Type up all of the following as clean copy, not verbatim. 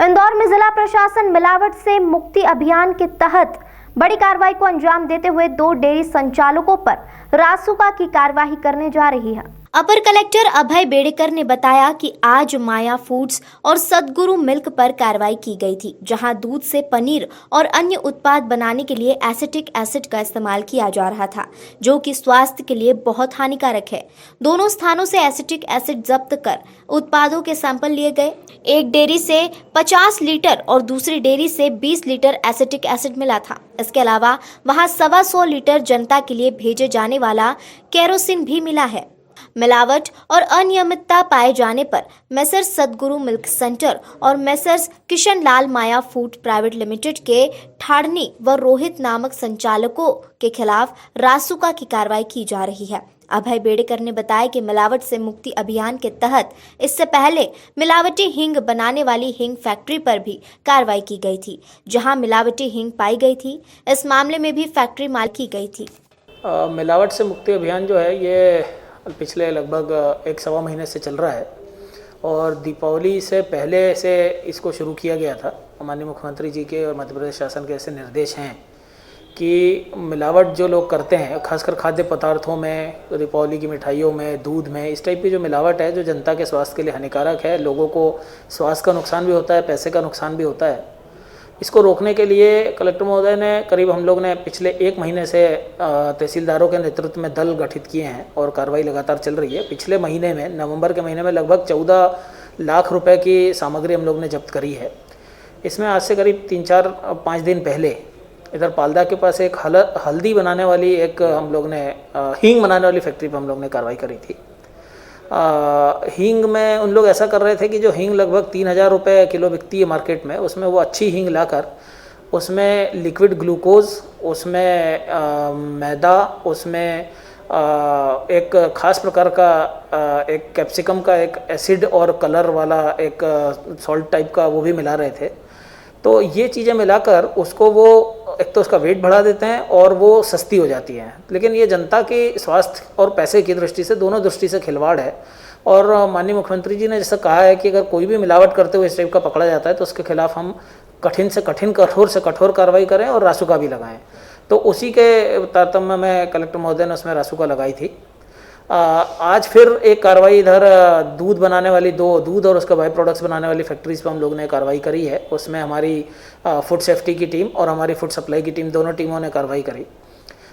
इंदौर में जिला प्रशासन मिलावट से मुक्ति अभियान के तहत बड़ी कार्रवाई को अंजाम देते हुए 2 डेयरी संचालकों पर रासुका की कार्रवाई करने जा रही है। अपर कलेक्टर अभय बेड़ेकर ने बताया कि आज माया फूड्स और सदगुरु मिल्क पर कार्रवाई की गई थी, जहां दूध से पनीर और अन्य उत्पाद बनाने के लिए एसिटिक एसिड का इस्तेमाल किया जा रहा था, जो कि स्वास्थ्य के लिए बहुत हानिकारक है। दोनों स्थानों से एसिटिक एसिड जब्त कर उत्पादों के सैंपल लिए गए। एक डेयरी से 50 लीटर और दूसरी डेयरी से 20 लीटर एसिटिक एसिड मिला था। इसके अलावा वहां 125 लीटर जनता के लिए भेजे जाने वाला केरोसिन भी मिला है। मिलावट और अनियमितता पाए जाने पर मेसर्स सदगुरु मिल्क सेंटर और मेसर्स किशन लाल माया फूड प्राइवेट लिमिटेड के ठाड़नी व रोहित नामक संचालकों के खिलाफ रासुका की कार्रवाई की जा रही है। अभय बेड़ेकर ने बताया कि मिलावट से मुक्ति अभियान के तहत इससे पहले मिलावटी हींग बनाने वाली हींग फैक्ट्री पर भी कार्रवाई की गई थी, जहां मिलावटी हींग पाई गई थी। इस मामले में भी फैक्ट्री माल की गई थी। मिलावट से मुक्ति अभियान जो है ये पिछले लगभग 1-1.25 महीने से चल रहा है और दीपावली से पहले से इसको शुरू किया गया था। माननीय मुख्यमंत्री जी के और मध्य प्रदेश शासन के ऐसे निर्देश हैं कि मिलावट जो लोग करते हैं, खासकर खाद्य पदार्थों में, दीपावली की मिठाइयों में, दूध में, इस टाइप की जो मिलावट है जो जनता के स्वास्थ्य के लिए हानिकारक है, लोगों को स्वास्थ्य का नुकसान भी होता है, पैसे का नुकसान भी होता है। इसको रोकने के लिए कलेक्टर महोदय ने करीब हम लोग ने पिछले 1 महीने से तहसीलदारों के नेतृत्व में दल गठित किए हैं और कार्रवाई लगातार चल रही है। पिछले महीने में, नवंबर के महीने में लगभग 14 लाख रुपए की सामग्री हम लोग ने जब्त करी है। इसमें आज से करीब 3-4-5 दिन पहले इधर पालदा के पास एक हल्दी बनाने वाली एक हम लोग ने हींग बनाने वाली फैक्ट्री पर हम लोग ने कार्रवाई करी थी। हींग में उन लोग ऐसा कर रहे थे कि जो हींग लगभग 3000 रुपये किलो बिकती है मार्केट में, उसमें वो अच्छी हींग लाकर उसमें लिक्विड ग्लूकोज, उसमें मैदा, उसमें एक ख़ास प्रकार का एक कैप्सिकम का एक एसिड और कलर वाला एक सॉल्ट टाइप का वो भी मिला रहे थे। तो ये चीज़ें मिलाकर उसको वो एक तो उसका वेट बढ़ा देते हैं और वो सस्ती हो जाती है, लेकिन ये जनता के स्वास्थ्य और पैसे की दृष्टि से, दोनों दृष्टि से खिलवाड़ है। और माननीय मुख्यमंत्री जी ने जैसा कहा है कि अगर कोई भी मिलावट करते हुए इस टाइप का पकड़ा जाता है तो उसके खिलाफ हम कठिन से कठिन, कठोर से कठोर कार्रवाई करें और रासुका भी लगाएं। तो उसी के तारतम्य में कलेक्टर महोदय ने उसमें रासुका लगाई थी। आज फिर एक कार्रवाई इधर दूध बनाने वाली 2 दूध और उसका बाई प्रोडक्ट्स बनाने वाली फैक्ट्रीज़ पर हम लोग ने कार्रवाई करी है। उसमें हमारी फूड सेफ्टी की टीम और हमारी फूड सप्लाई की टीम, दोनों टीमों ने कार्रवाई करी।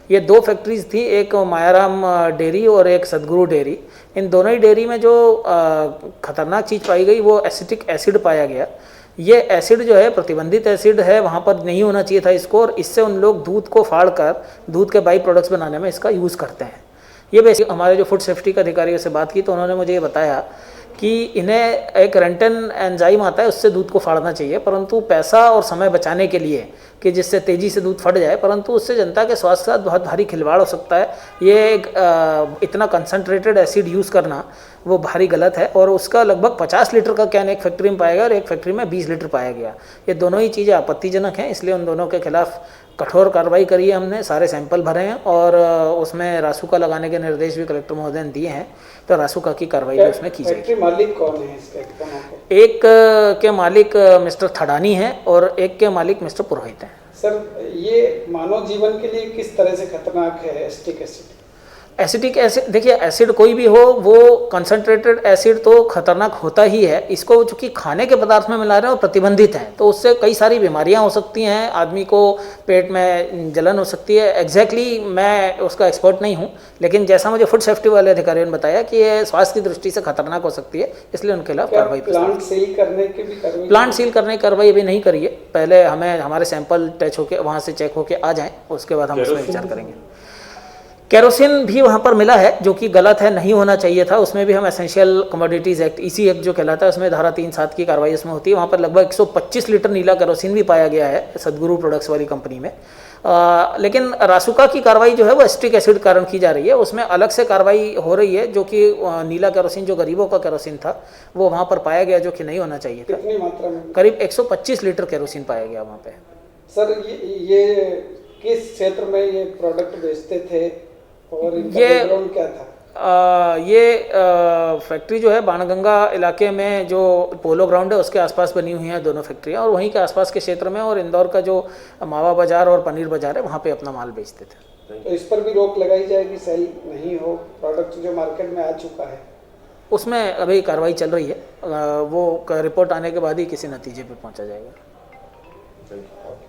ये 2 फैक्ट्रीज़ थी, एक मायाराम डेयरी और एक सदगुरु डेयरी। इन दोनों ही डेयरी में जो खतरनाक चीज़ पाई गई वो एसिटिक एसिड पाया गया। ये एसिड जो है प्रतिबंधित एसिड है, वहाँ पर नहीं होना चाहिए था इसको, और इससे उन लोग दूध को फाड़ कर दूध के बाई प्रोडक्ट्स बनाने में इसका यूज़ करते हैं। ये बेसिक हमारे जो फूड सेफ्टी के अधिकारियों से बात की तो उन्होंने मुझे ये बताया कि इन्हें एक रेंटन एंजाइम आता है, उससे दूध को फाड़ना चाहिए, परंतु पैसा और समय बचाने के लिए कि जिससे तेज़ी से दूध फट जाए, परंतु उससे जनता के स्वास्थ्य के साथ बहुत भारी खिलवाड़ हो सकता है। ये इतना कंसनट्रेटेड एसिड यूज़ करना वो भारी गलत है। और उसका लगभग 50 लीटर का कैन एक फैक्ट्री में पाया गया और एक फैक्ट्री में 20 लीटर पाया गया। ये दोनों ही चीज़ें आपत्तिजनक हैं, इसलिए उन दोनों के खिलाफ कठोर कार्रवाई करी है हमने। सारे सैंपल भरे हैं और उसमें रासुका लगाने के निर्देश भी कलेक्टर महोदय ने दिए हैं, तो रासुका की कार्रवाई भी उसमें की जाएगी। मालिक कौन है इसका? एक के मालिक मिस्टर थड़ानी है और एक के मालिक मिस्टर पुरोहित हैं। सर, ये मानव जीवन के लिए किस तरह से खतरनाक है एसिटिक एसिड? एसिटिक एसिड, देखिए एसिड कोई भी हो, वो कंसनट्रेटेड एसिड तो खतरनाक होता ही है। इसको चूँकि खाने के पदार्थ में मिला रहे हैं और प्रतिबंधित है, तो उससे कई सारी बीमारियां हो सकती हैं, आदमी को पेट में जलन हो सकती है। एग्जैक्टली मैं उसका एक्सपर्ट नहीं हूं, लेकिन जैसा मुझे फूड सेफ्टी वाले अधिकारियों ने बताया कि ये स्वास्थ्य की दृष्टि से खतरनाक हो सकती है, इसलिए उनके खिलाफ कार्रवाई। प्लांट सील करने की भी कार्रवाई? प्लांट सील करने की कार्रवाई अभी नहीं करिए, पहले हमें हमारे सैंपल टच होकर वहाँ से चेक होकर आ जाएँ, उसके बाद हम उसमें विचार करेंगे। केरोसिन भी वहाँ पर मिला है जो कि गलत है, नहीं होना चाहिए था। उसमें भी हम एसेंशियल कमोडिटीज़ एक्ट, इसी एक्ट जो कहलाता है, उसमें धारा 3(7) की कार्रवाई उसमें होती है। वहाँ पर लगभग 125 लीटर नीला केरोसिन भी पाया गया है सदगुरु प्रोडक्ट्स वाली कंपनी में। लेकिन रासुका की कार्रवाई जो है वो एसिटिक एसिड कारण की जा रही है। उसमें अलग से कार्रवाई हो रही है, जो कि नीला केरोसिन जो गरीबों का केरोसिन था वो वहाँ पर पाया गया, जो कि नहीं होना चाहिए था। कितनी मात्रा में? करीब 125 लीटर केरोसिन पाया गया वहाँ पे। सर, ये किस क्षेत्र में ये प्रोडक्ट बेचते थे और इनका बैकग्राउंड क्या था? फैक्ट्री जो है बाणगंगा इलाके में जो पोलो ग्राउंड है उसके आसपास बनी हुई हैं दोनों फैक्ट्रियाँ, और वहीं के आसपास के क्षेत्र में और इंदौर का जो मावा बाज़ार और पनीर बाज़ार है वहाँ पे अपना माल बेचते थे। तो इस पर भी रोक लगाई जाएगी, सेल नहीं हो प्रोडक्ट जो मार्केट में आ चुका है? उसमें अभी कार्रवाई चल रही है, वो रिपोर्ट आने के बाद ही किसी नतीजे पे पहुँचा जाएगा।